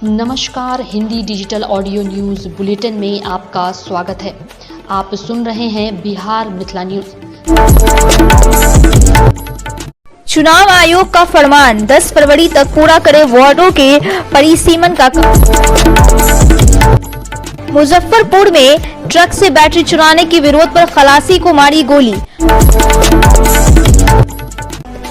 नमस्कार, Hindi digital audio news bulletin में आपका स्वागत है। आप सुन रहे हैं बिहार मिथिला न्यूज। चुनाव आयोग का फरमान 10 फरवरी तक पूरा करे वार्डों के परिसीमन का मुजफ्फरपुर में ट्रक से बैटरी चुराने के विरोध पर खलासी को मारी गोली।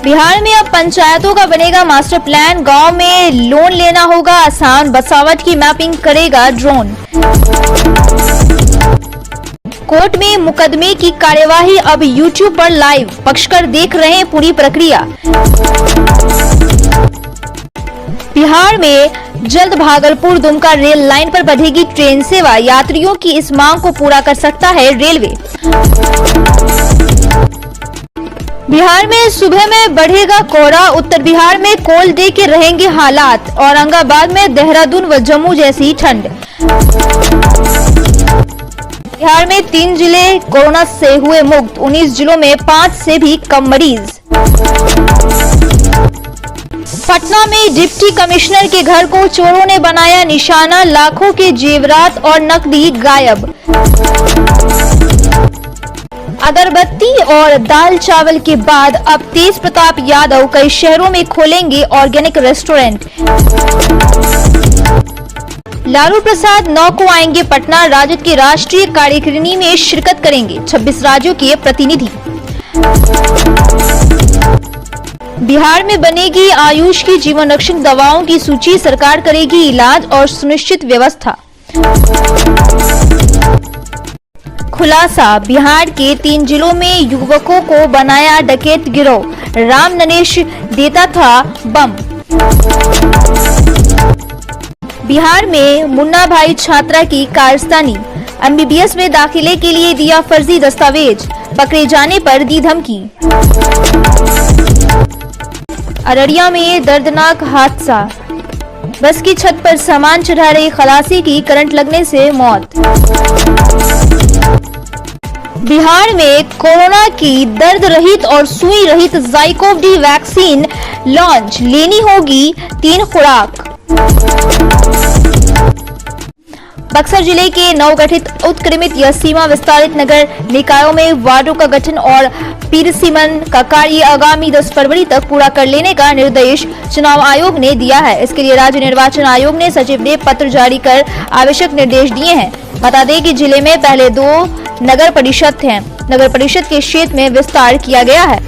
बिहार में अब पंचायतों का बनेगा मास्टर प्लान, गांव में लोन लेना होगा आसान, बसावट की मैपिंग करेगा ड्रोन। कोर्ट में मुकदमे की कार्यवाही अब यूट्यूब पर लाइव, पक्षकार देख रहे हैं पूरी प्रक्रिया। बिहार में जल्द भागलपुर दुमका रेल लाइन पर बढ़ेगी ट्रेन सेवा, यात्रियों की इस मांग को पूरा कर सकता है रेलवे। बिहार में सुबह में बढ़ेगा कोहरा, उत्तर बिहार में कोल्ड डे के रहेंगे हालात, औरंगाबाद में देहरादून व जम्मू जैसी ठंड। बिहार में 3 जिले कोरोना से हुए मुक्त, 19 जिलों में 5 से भी कम मरीज। पटना में डिप्टी कमिश्नर के घर को चोरों ने बनाया निशाना, लाखों के जेवरात और नकदी गायब। अगरबत्ती और दाल चावल के बाद अब तेज प्रताप यादव कई शहरों में खोलेंगे ऑर्गेनिक रेस्टोरेंट। लालू प्रसाद 9 को आएंगे पटना, राजद की राष्ट्रीय कार्यकारिणी में शिरकत करेंगे 26 राज्यों के प्रतिनिधि। बिहार में बनेगी आयुष की जीवन रक्षक दवाओं की सूची, सरकार करेगी इलाज और सुनिश्चित व्यवस्था। खुलासा, बिहार के 3 जिलों में युवकों को बनाया डकैत गिरोह, राम नरेश देता था बम। बिहार में मुन्ना भाई छात्रा की कारस्तानी, एमबीबीएस में दाखिले के लिए दिया फर्जी दस्तावेज, पकड़े जाने पर दी धमकी। अररिया में दर्दनाक हादसा, बस की छत पर सामान चढ़ा रही खलासी की करंट लगने से मौत। बिहार में कोरोना की दर्द रहित और सुई रहित ज़ाइकोव-डी वैक्सीन लॉन्च, लेनी होगी 3 खुराक। बक्सर जिले के नवगठित उत्क्रमित या सीमा विस्तारित नगर निकायों में वार्डों का गठन और परिसीमन का कार्य आगामी 10 फरवरी तक पूरा कर लेने का निर्देश चुनाव आयोग ने दिया है। इसके लिए राज्य निर्वाचन आयोग ने सचिव ने पत्र जारी कर आवश्यक निर्देश दिए हैं। बता दें कि जिले में पहले 2 नगर परिषद हैं। नगर परिषद के क्षेत्र में विस्तार किया गया है।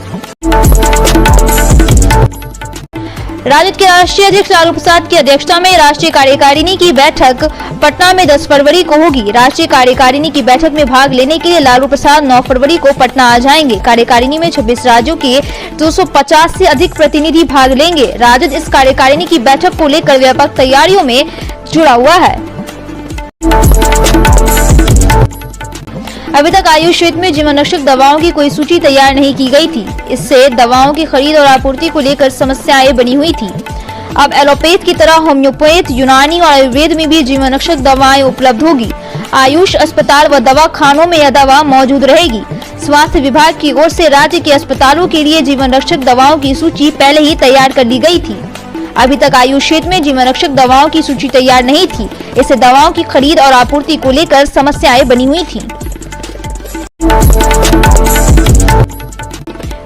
राजद के राष्ट्रीय अध्यक्ष लालू प्रसाद की अध्यक्षता में राष्ट्रीय कार्यकारिणी की बैठक पटना में 10 फरवरी को होगी। राष्ट्रीय कार्यकारिणी की बैठक में भाग लेने के लिए लालू प्रसाद 9 फरवरी को पटना आ जाएंगे। कार्यकारिणी में 26 राज्यों के 250 से अधिक प्रतिनिधि भाग लेंगे। राजद इस कार्यकारिणी की बैठक को लेकर व्यापक तैयारियों में जुड़ा हुआ है। अभी तक आयुष क्षेत्र में जीवन रक्षक दवाओं की कोई सूची तैयार नहीं की गई थी। इससे दवाओं की खरीद और आपूर्ति को लेकर समस्याएं बनी हुई थी। अब एलोपैथ की तरह होम्योपैथ, यूनानी और आयुर्वेद में भी जीवन रक्षक दवाएं उपलब्ध होगी। आयुष अस्पताल व दवा खानों में यह दवा मौजूद रहेगी। स्वास्थ्य विभाग की ओर से राज्य के अस्पतालों के लिए जीवन रक्षक दवाओं की सूची पहले ही तैयार कर ली गई थी। अभी तक आयुष क्षेत्र में जीवन रक्षक दवाओं की सूची तैयार नहीं थी। इससे दवाओं की खरीद और आपूर्ति को लेकर समस्याएं बनी हुई थी।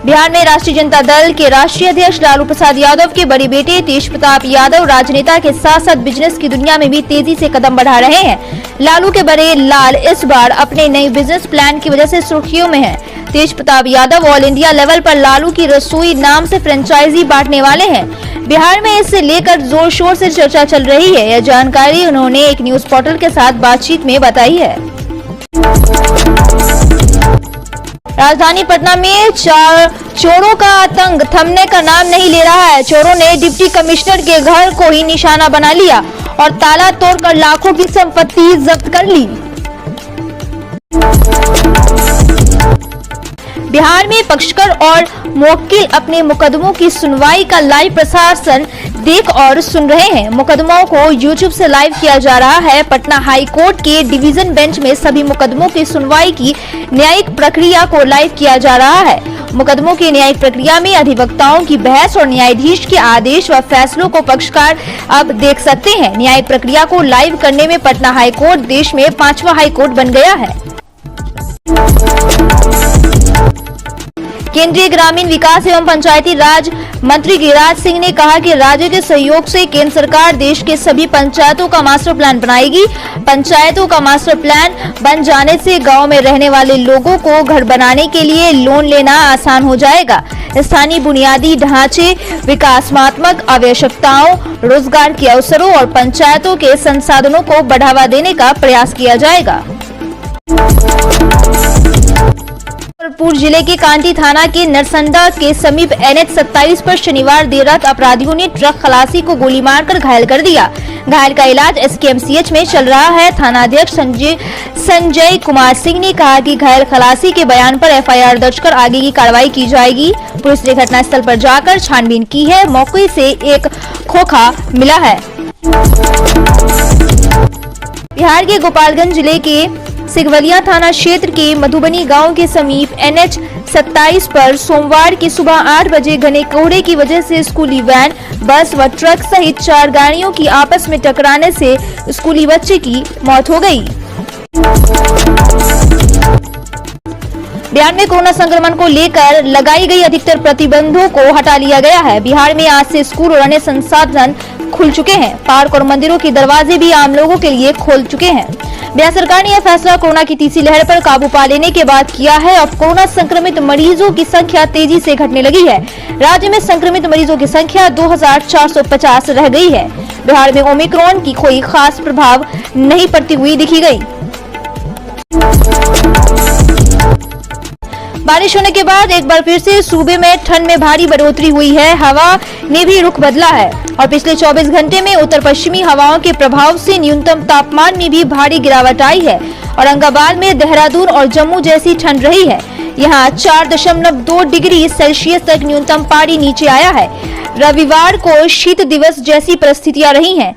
बिहार में राष्ट्रीय जनता दल के राष्ट्रीय अध्यक्ष लालू प्रसाद यादव के बड़े बेटे तेज प्रताप यादव राजनेता के साथ साथ बिजनेस की दुनिया में भी तेजी से कदम बढ़ा रहे हैं। लालू के बड़े लाल इस बार अपने नए बिजनेस प्लान की वजह से सुर्खियों में हैं। Tej Pratap Yadav all India level पर लालू की रसोई नाम से फ्रेंचाइजी बांटने वाले हैं। बिहार में इससे लेकर जोर शोर से चर्चा चल रही है। यह जानकारी उन्होंने एक न्यूज पोर्टल के साथ बातचीत में बताई है। राजधानी पटना में चोरों का आतंक थमने का नाम नहीं ले रहा है। चोरों ने डिप्टी कमिश्नर के घर को ही निशाना बना लिया और ताला तोड़कर लाखों की संपत्ति जब्त कर ली। बिहार में पक्षकार और मुवक्किल अपने मुकदमों की सुनवाई का लाइव प्रसारण देख और सुन रहे हैं। मुकदमों को यूट्यूब से लाइव किया जा रहा है। पटना हाई कोर्ट के डिवीजन बेंच में सभी मुकदमों की सुनवाई की न्यायिक प्रक्रिया को लाइव किया जा रहा है। मुकदमों की न्यायिक प्रक्रिया में अधिवक्ताओं की बहस और न्यायाधीश के आदेश व फैसलों को पक्षकार अब देख सकते हैं। न्यायिक प्रक्रिया को लाइव करने में पटना हाईकोर्ट देश में 5वां हाईकोर्ट बन गया है। केंद्रीय ग्रामीण विकास एवं पंचायती राज मंत्री गिरिराज सिंह ने कहा कि राज्य के सहयोग से केंद्र सरकार देश के सभी पंचायतों का मास्टर प्लान बनाएगी। पंचायतों का मास्टर प्लान बन जाने से गांव में रहने वाले लोगों को घर बनाने के लिए लोन लेना आसान हो जाएगा। स्थानीय बुनियादी ढांचे, विकासात्मक आवश्यकताओं, रोजगार के अवसरों और पंचायतों के संसाधनों को बढ़ावा देने का प्रयास किया जाएगा। जबलपुर जिले के कांटी थाना के नरसंडा के समीप NH 27 पर शनिवार देर रात अपराधियों ने ट्रक खलासी को गोली मारकर घायल कर दिया। घायल का इलाज SKMCH में चल रहा है। थानाध्यक्ष संजय कुमार सिंह ने कहा कि घायल खलासी के बयान पर FIR दर्ज कर आगे की कार्रवाई की जाएगी। पुलिस ने घटनास्थल पर जाकर छानबीन की है। मौके से एक खोखा मिला है। बिहार के गोपालगंज जिले के सिगवलिया थाना क्षेत्र के मधुबनी गांव के समीप NH 27 पर सोमवार की सुबह 8 बजे घने कोहरे की वजह से स्कूली वैन, बस व ट्रक सहित 4 गाड़ियों की आपस में टकराने से स्कूली बच्चे की मौत हो गई। बिहार में कोरोना संक्रमण को लेकर लगाई गई अधिकतर प्रतिबंधों को हटा लिया गया है। बिहार में आज से स्कूल और अन्य संसाधन खुल चुके हैं। पार्क और मंदिरों के दरवाजे भी आम लोगों के लिए खोल चुके हैं। बिहार सरकार ने यह फैसला कोरोना की तीसरी लहर पर काबू पा लेने के बाद किया है। अब कोरोना संक्रमित मरीजों की संख्या तेजी से घटने लगी है। राज्य में संक्रमित मरीजों की संख्या 2450 रह गई है। बिहार में ओमिक्रॉन की कोई खास प्रभाव नहीं पड़ती हुई दिखी गई। बारिश होने के बाद एक बार फिर से सूबे में ठंड में भारी बढ़ोतरी हुई है। हवा ने भी रुख बदला है और पिछले 24 घंटे में उत्तर पश्चिमी हवाओं के प्रभाव से न्यूनतम तापमान में भी भारी गिरावट आई है। औरंगाबाद में देहरादून और जम्मू जैसी ठंड रही है। यहाँ 4.2 डिग्री सेल्सियस तक न्यूनतम पारी नीचे आया है। रविवार को शीत दिवस जैसी परिस्थितियां रही हैं।